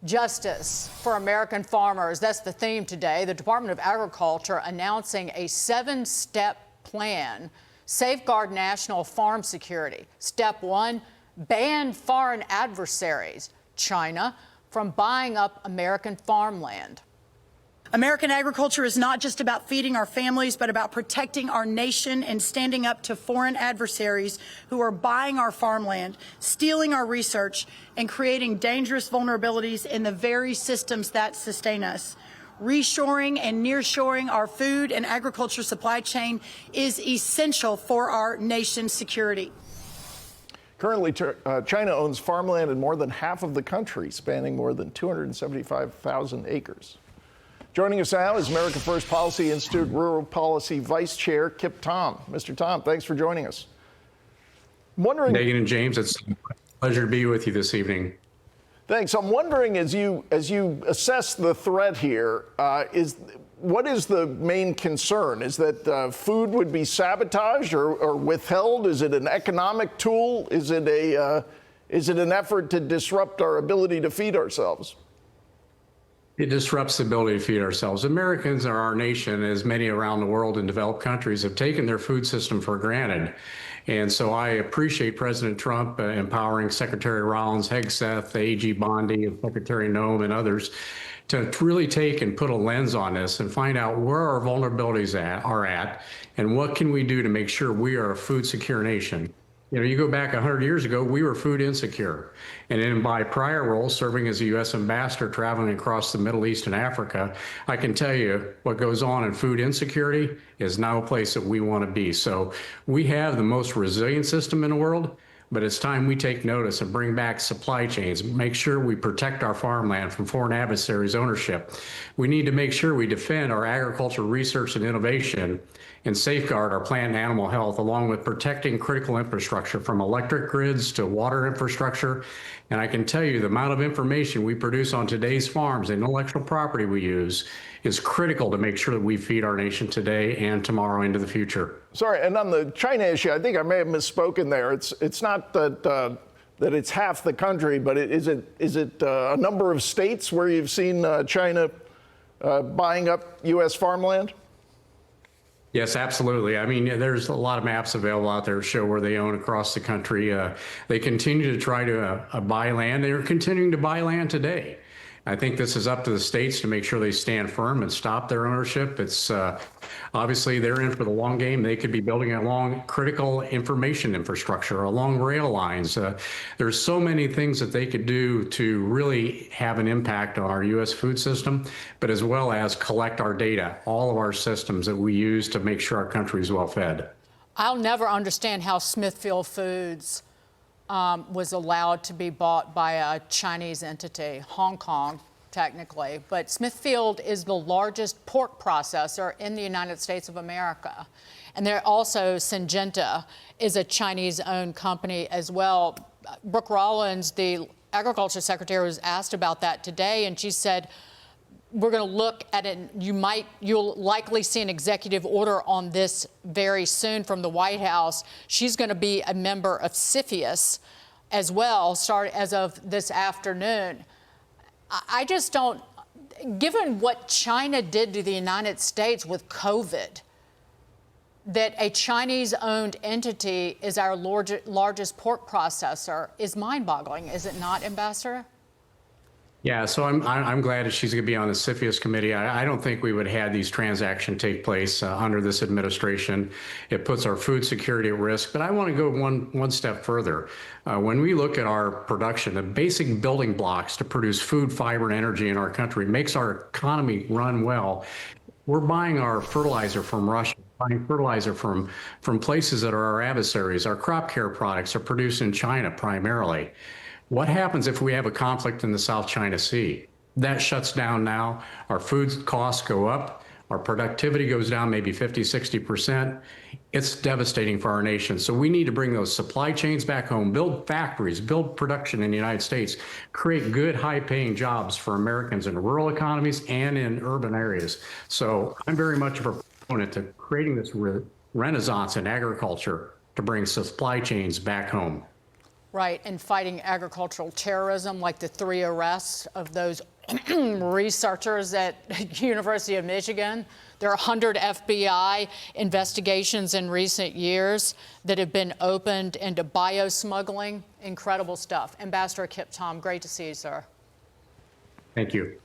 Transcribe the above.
Justice for American farmers. That's the theme today. The Department of Agriculture announcing a 7-step plan, safeguard national farm security. Step 1, ban foreign adversaries, China, from buying up American farmland. American agriculture is not just about feeding our families, but about protecting our nation and standing up to foreign adversaries who are buying our farmland, stealing our research, and creating dangerous vulnerabilities in the very systems that sustain us. Reshoring and nearshoring our food and agriculture supply chain is essential for our nation's security. Currently, China owns farmland in more than half of the country, spanning more than 275,000 acres. Joining us now is America First Policy Institute Rural Policy Vice Chair Kip Tom. Mr. Tom, thanks for joining us. Megan and James, it's a pleasure to be with you this evening. Thanks. I'm wondering, as you assess the threat here, what is the main concern? Is that food would be sabotaged or withheld? Is it an economic tool? Is it an effort to disrupt our ability to feed ourselves? It disrupts the ability to feed ourselves. Americans are our nation, as many around the world in developed countries have taken their food system for granted. And so I appreciate President Trump empowering Secretary Rollins, Hegseth, AG Bondi, and Secretary Noem and others to really take and put a lens on this and find out where our vulnerabilities are at and what can we do to make sure we are a food secure nation. You know, you go back 100 years ago, we were food insecure. And in my prior role, serving as a U.S. ambassador traveling across the Middle East and Africa, I can tell you what goes on in food insecurity is now a place that we want to be. So we have the most resilient system in the world, but it's time we take notice and bring back supply chains, make sure we protect our farmland from foreign adversaries' ownership. We need to make sure we defend our agricultural research and innovation and safeguard our plant and animal health, along with protecting critical infrastructure from electric grids to water infrastructure. And I can tell you the amount of information we produce on today's farms, the intellectual property we use, is critical to make sure that we feed our nation today and tomorrow into the future. Sorry, and on the China issue, I think I may have misspoken there. It's not that it's half the country, but is it a number of states where you've seen China buying up U.S. farmland? Yes, absolutely. I mean, there's a lot of maps available out there to show where they own across the country. They continue to try to buy land. They're continuing to buy land today. I think this is up to the states to make sure they stand firm and stop their ownership. It's obviously they're in for the long game. They could be building along critical information infrastructure, along rail lines. There's so many things that they could do to really have an impact on our U.S. food system, but as well as collect our data, all of our systems that we use to make sure our country is well fed. I'll never understand how Smithfield Foods was allowed to be bought by a Chinese entity, Hong Kong, technically. But Smithfield is the largest pork processor in the United States of America. And there also, Syngenta is a Chinese-owned company as well. Brooke Rollins, the agriculture secretary, was asked about that today, and she said, we're going to look at it. You'll likely see an executive order on this very soon from the White House. She's going to be a member of CFIUS as well, start as of this afternoon. I just don't, given what China did to the United States with COVID, that a Chinese-owned entity is our largest pork processor is mind-boggling, is it not, Ambassador? Yeah, so I'm glad that she's going to be on the CFIUS committee. I don't think we would have had these transactions take place under this administration. It puts our food security at risk. But I want to go one step further. When we look at our production, the basic building blocks to produce food, fiber, and energy in our country makes our economy run well. We're buying our fertilizer from Russia, buying fertilizer from places that are our adversaries. Our crop care products are produced in China primarily. What happens if we have a conflict in the South China Sea? That shuts down now. Our food costs go up. Our productivity goes down maybe 50, 60%. It's devastating for our nation. So we need to bring those supply chains back home, build factories, build production in the United States, create good, high-paying jobs for Americans in rural economies and in urban areas. So I'm very much a proponent to creating this renaissance in agriculture to bring supply chains back home. Right, and fighting agricultural terrorism, like the 3 arrests of those researchers at University of Michigan. There are 100 FBI investigations in recent years that have been opened into biosmuggling. Incredible stuff. Ambassador Kip Tom, great to see you, sir. Thank you.